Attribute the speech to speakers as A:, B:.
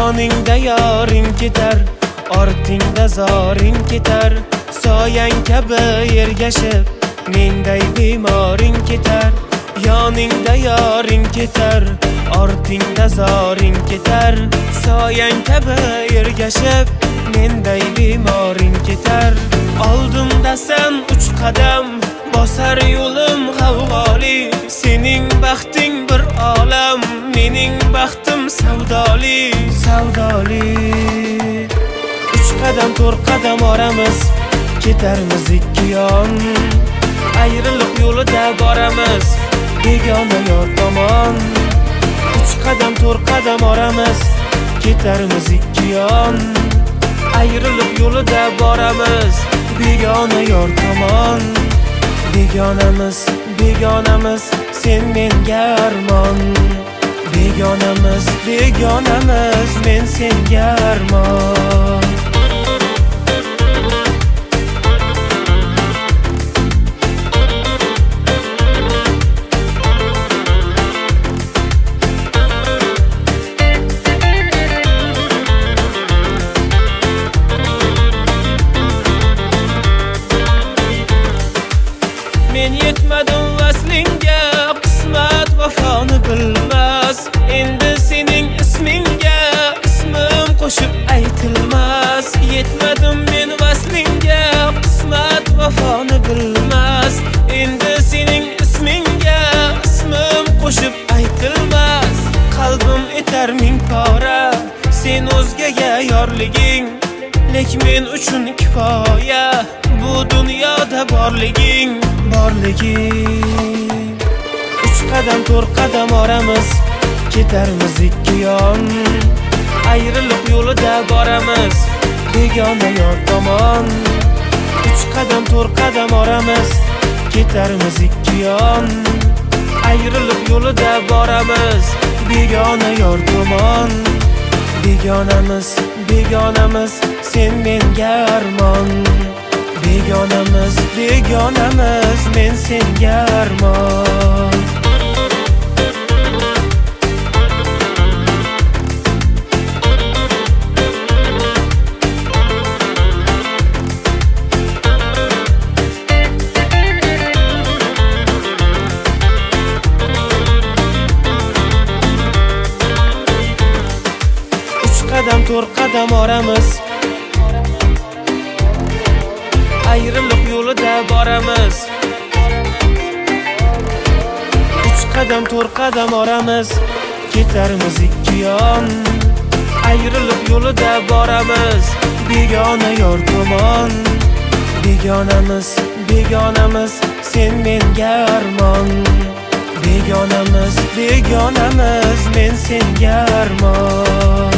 A: yoningda yoring ketar, ortingda zoring ketar. Soyang kabi ergashib, menday bemoring ketar. Yoningda yoring ketar, ortingda zoring ketar. Soyang kabi ergashib, menday bemoring ketar. Oldimda sen 3 qadam, bosar yo'lim g'avg'oli. Sening baxting bir olam, mening baxtim savdoli, savdoli. 3 qadam 4 qadam oramiz, ketarmiz 2 yon. Ayriliq yo'lida boramiz, begona yor tomon. 3 qadam 4 qadam oramiz, ketarmiz 2 yon. Ayriliq yo'lida boramiz, begona yor tomon. Begonamiz, begonamiz, sen menga armon. Begonamiz, begonamiz, men senga armon. Men yetmadim vaslingga, qismat vafoni bilmas. Endi sening ismingga ismim qo'shib aytilmas. Yetmadim men vaslingga, qismat vafoni bilmas. Endi sening ismingga ismim qo'shib aytilmas. Qalbim etar ming pora, sen o'zgaga yorliging. Lek men uchun kifoya, bu dunyoda borliging, borliging. 3 qadam 4 qadam oramiz, ketarmiz 2 yon. Ayriliq yo'lida boramiz, begona yor tomon. 3 qadam 4 qadam oramiz, ketarmiz 2 yon. Ayriliq yo'lida boramiz, begona yor tomon. Begonamiz, begonamiz, sen menga armon. Begonamiz, begonamiz, men senga armon. Qadam 4 qadam oramiz, ayriliq yo'lida boramiz. 3 qadam 4 qadam oramiz, ketarmiz 2 yon. Ayriliq yo'lida boramiz, begona yor tomon. Begonamiz, begonamiz, sen menga armon. Begonamiz, begonamiz, men senga armon.